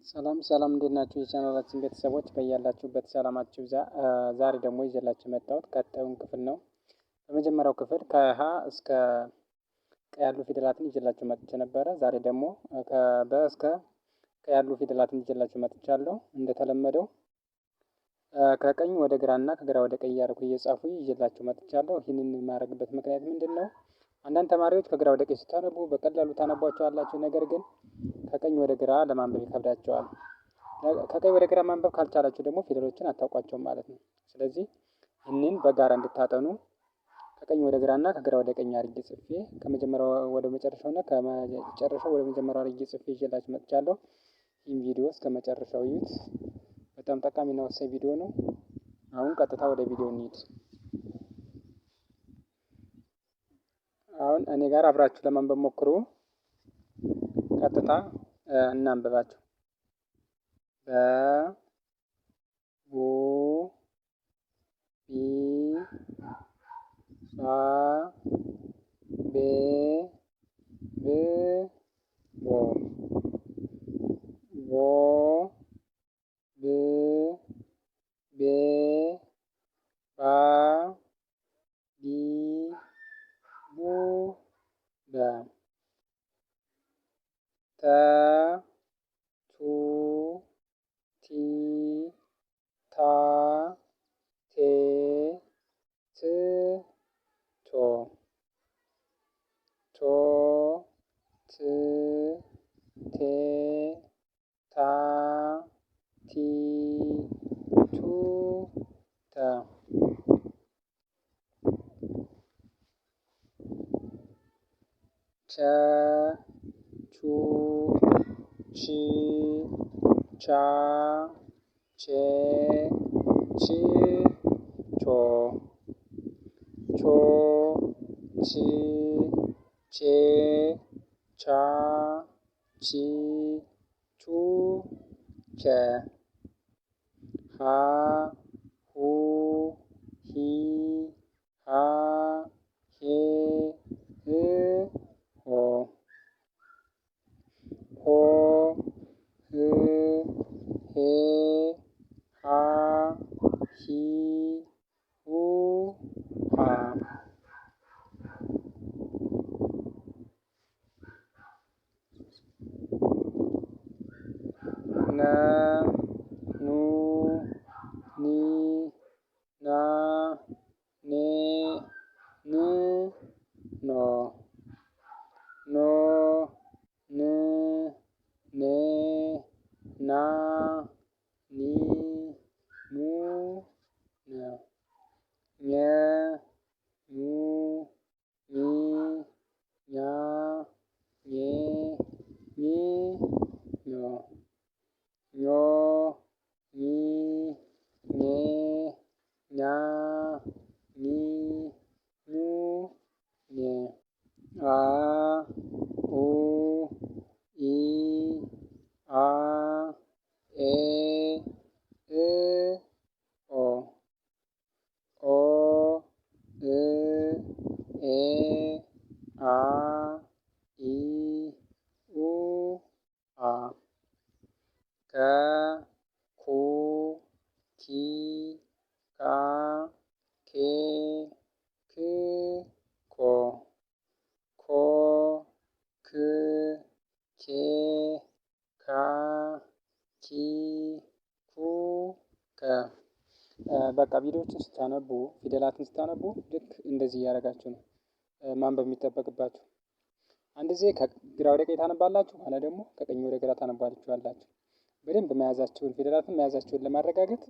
ሰላም ሰላም እንዴት ናችሁ? የቻናላችን ቤተሰቦች በያላችሁበት ሰላማችሁ ይብዛ። ዛሬ ደግሞ ይዤላችሁ የመጣሁት ቀጣዩን ክፍል ነው። በመጀመሪያው ክፍል ከሀ እስከ ቀ ያሉ ፊደላትን ይዤላችሁ መጥቼ ነበረ። ዛሬ ደግሞ ከበ እስከ ቀ ያሉ ፊደላትን ይዤላችሁ መጥቻለሁ። እንደተለመደው ከቀኝ ወደ ግራ እና ከግራ ወደ ቀኝ እያደረኩ እየጻፉ ይዤላችሁ መጥቻለሁ። ይህንን የማደርግበት ምክንያት ምንድን ነው? አንዳንድ ተማሪዎች ከግራ ወደ ቀኝ ስታነቡ በቀላሉ ታነቧቸዋላችሁ። ነገር ግን ከቀኝ ወደ ግራ ለማንበብ ይከብዳቸዋል። ከቀኝ ወደ ግራ ማንበብ ካልቻላችሁ ደግሞ ፊደሎችን አታውቋቸውም ማለት ነው። ስለዚህ ይህንን በጋራ እንድታጠኑ ከቀኝ ወደ ግራ እና ከግራ ወደ ቀኝ አድርጌ ጽፌ ከመጀመሪያው ወደ መጨረሻው እና ከመጨረሻው ወደ መጀመሪያው አድርጌ ጽፌ ይዤላችሁ መጥቻለሁ። ይህን ቪዲዮ እስከ መጨረሻው እዩት። በጣም ጠቃሚና ወሳኝ ቪዲዮ ነው። አሁን ቀጥታ ወደ ቪዲዮ እንሂድ። አሁን እኔ ጋር አብራችሁ ለማንበብ ሞክሩ። ቀጥታ እናንብባቸው። በ ቡ ቢ ባ ቤ ብ ቦ ቦ ብ ቤ ባ ቢ ቡ በ ተ ቱ ቲ ታ ቴ ት ቶ ቶ ት ቴ ታ ቲ ቱ ተ ቸ ቹ ቺ ቻ ቼ ቺ ቾ ቾ ቺ ቼ ቻ ቺ ቹ ቸ ሀ ሁ ሂ ሃ ሄ ህ ሆ ሆ ህ ሄ ሃ ሂ ሁ ሃ ነ ኑ ኒ ና ኔ ን ኖ ኖ ን ኔ ና ኒ ኑ ነ ኘ ኙ ኚ ኛ ኜ ኚ ኞ ኞ ኚ ኜ ኛ ኚ ኙ ኜ አ ኡ ኢ አ ኤ እ ኦ ኦ እ ኤ አ ኢ ኡ አ ከ ኩ ኪ ካ ኬ ክ ኮ ኮ ክ ኬ ካ ኪ ኩ ከ በቃ ቪዲዮዎችን ስታነቡ ፊደላትን ስታነቡ ልክ እንደዚህ እያደረጋችሁ ነው ማንበብ የሚጠበቅባችሁ። አንድ ጊዜ ከግራ ወደ ቀኝ ታነባላችሁ፣ ኋላ ደግሞ ከቀኝ ወደ ግራ ታነባላችሁ። በደንብ መያዛችሁን ፊደላትን መያዛችሁን ለማረጋገጥ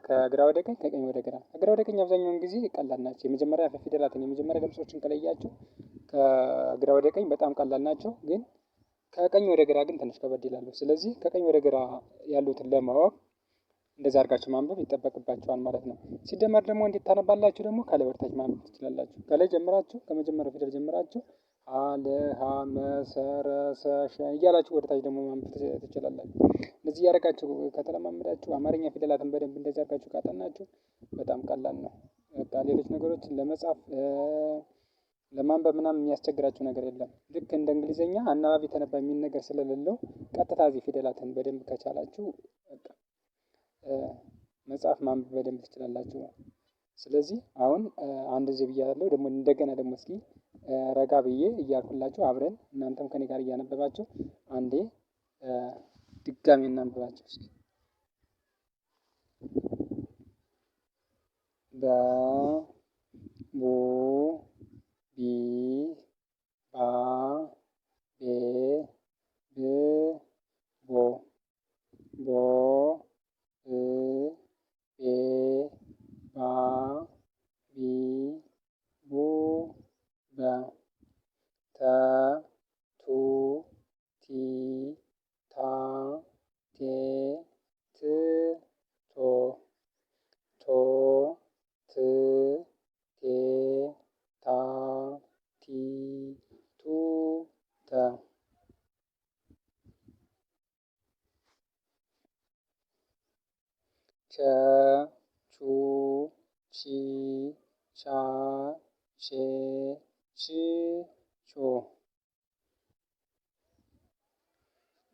ከግራ ወደ ቀኝ ከቀኝ ወደ ግራ ከግራ ወደ ቀኝ አብዛኛውን ጊዜ ቀላል ናቸው። የመጀመሪያ ፊደላትን የመጀመሪያ ድምፆችን ከለያችሁ ከግራ ወደ ቀኝ በጣም ቀላል ናቸው። ግን ከቀኝ ወደ ግራ ግን ትንሽ ከበድ ይላሉ። ስለዚህ ከቀኝ ወደ ግራ ያሉትን ለማወቅ እንደዛ አድርጋችሁ ማንበብ ይጠበቅባችኋል ማለት ነው። ሲደመር ደግሞ እንዴት ታነባላችሁ? ደግሞ ከላይ ወደ ታች ማንበብ ትችላላችሁ። ከላይ ጀምራችሁ ከመጀመሪያው ፊደል ጀምራችሁ ሀ ለ ሀ መ ሰ ረ ሰ ሸ እያላችሁ ወደ ታች ደግሞ ማንበብ ትችላላችሁ። እንደዚህ እያደረጋችሁ ከተለማመዳችሁ አማርኛ ፊደላትን በደንብ እንደዚህ አድርጋችሁ ካጠናችሁ በጣም ቀላል ነው። በቃ ሌሎች ነገሮችን ለመጻፍ ለማንበብ ምናምን የሚያስቸግራችሁ ነገር የለም። ልክ እንደ እንግሊዘኛ አናባቢ ተነባቢ የሚል ነገር ስለሌለው ቀጥታ እዚህ ፊደላትን በደንብ ከቻላችሁ በቃ መጽሐፍ ማንበብ በደንብ ትችላላችሁ። ስለዚህ አሁን አንድ ጊዜ ብያለሁ ደግሞ እንደገና ደግሞ እስኪ ረጋ ብዬ እያልኩላችሁ አብረን እናንተም ከኔ ጋር እያነበባችሁ አንዴ ድጋሚ እናንብባቸው እስኪ። በ ቡ ቢ ባ ቤ ብ ቦ ቦ ብ ቤ ባ ቢ ቡ በ ተ ቱ ቲ ታ ቴ ት ቶ ቶ ት ቴ ታ ቲ ቱ ተ ቸ ቹ ቺ ቻ ቼ ች ቾ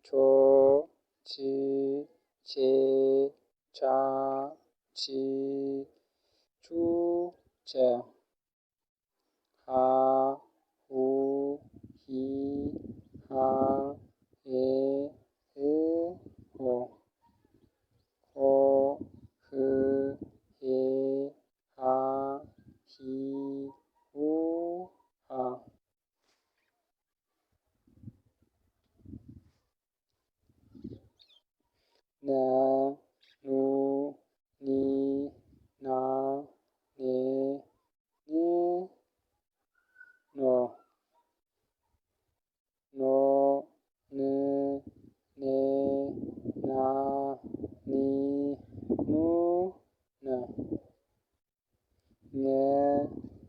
ቾ ቺ ቼ ቻ ቺ ቹ ቸ ሀ ሁ ሂ ሃ ሄ ህ ሆ ሆ ህ ሄ ሃ ሂ ሁ ሃ ነ ኑ ኒ ና ኔ ን ኖ ኖ ን ኔ ና ኒ ኑ ነ ኘ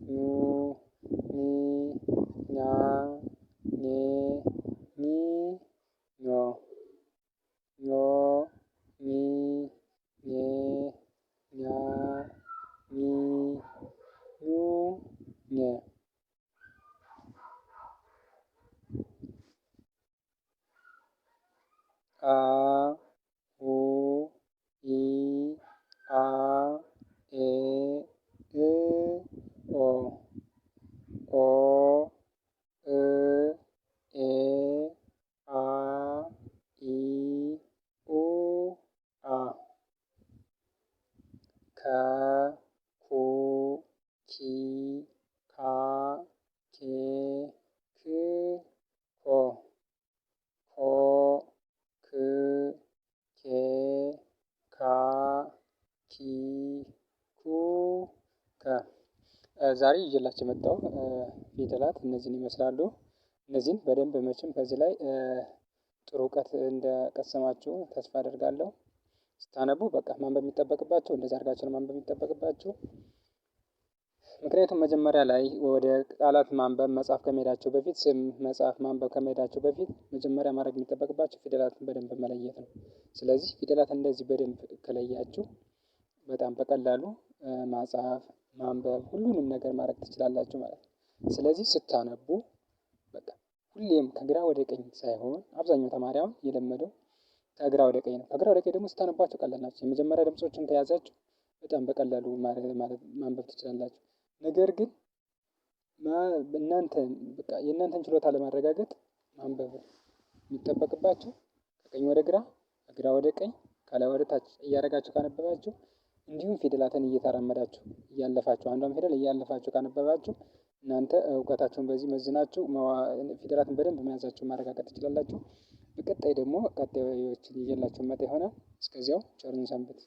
ኙ ኒ ኛ ኔ ኒ ኞ ኞ ኚ ኜ ኛ ኚ ኙ ኘ አ ኡ ኢ አ ኤ እ ኦ ኦ እ ኤ አ ኢ ኡ አ ከ ኩ ኪ ካ ኬ ክ ኮ ኮ ክ ኬ ካ ኪ ኩ ከ ዛሬ ይዤላችሁ የመጣው ፊደላት እነዚህን ይመስላሉ። እነዚህን በደንብ መቼም ከዚህ ላይ ጥሩ እውቀት እንደቀሰማችሁ ተስፋ አደርጋለሁ። ስታነቡ በቃ ማንበብ የሚጠበቅባችሁ እንደዚህ አድርጋችሁ ነው ማንበብ የሚጠበቅባችሁ። ምክንያቱም መጀመሪያ ላይ ወደ ቃላት ማንበብ መጻፍ ከመሄዳቸው በፊት ስም መጻፍ ማንበብ ከመሄዳቸው በፊት መጀመሪያ ማድረግ የሚጠበቅባቸው ፊደላትን በደንብ መለየት ነው። ስለዚህ ፊደላት እንደዚህ በደንብ ከለያችሁ በጣም በቀላሉ ማጻፍ ማንበብ ሁሉንም ነገር ማድረግ ትችላላችሁ ማለት ነው። ስለዚህ ስታነቡ በቃ ሁሌም ከግራ ወደ ቀኝ ሳይሆን አብዛኛው ተማሪ አሁን የለመደው ከግራ ወደ ቀኝ ነው። ከግራ ወደ ቀኝ ደግሞ ስታነቧቸው ቀላል ናቸው። የመጀመሪያ ድምፆችን ከያዛችሁ በጣም በቀላሉ ማንበብ ትችላላችሁ። ነገር ግን እናንተን በቃ የእናንተን ችሎታ ለማረጋገጥ ማንበብ የሚጠበቅባችሁ ከቀኝ ወደ ግራ ከግራ ወደ ቀኝ ከላይ ወደ ታች እያደረጋችሁ ካነበባችሁ እንዲሁም ፊደላትን እየተራመዳችሁ እያለፋችሁ አንዷን ፊደል እያለፋችሁ ካነበባችሁ እናንተ እውቀታችሁን በዚህ መዝናችሁ ፊደላትን በደንብ መያዛችሁን ማረጋገጥ ትችላላችሁ። በቀጣይ ደግሞ ቀጣዮችን ይዤላችሁ መጣ ይሆናል። እስከዚያው ቸርን ሰንብት።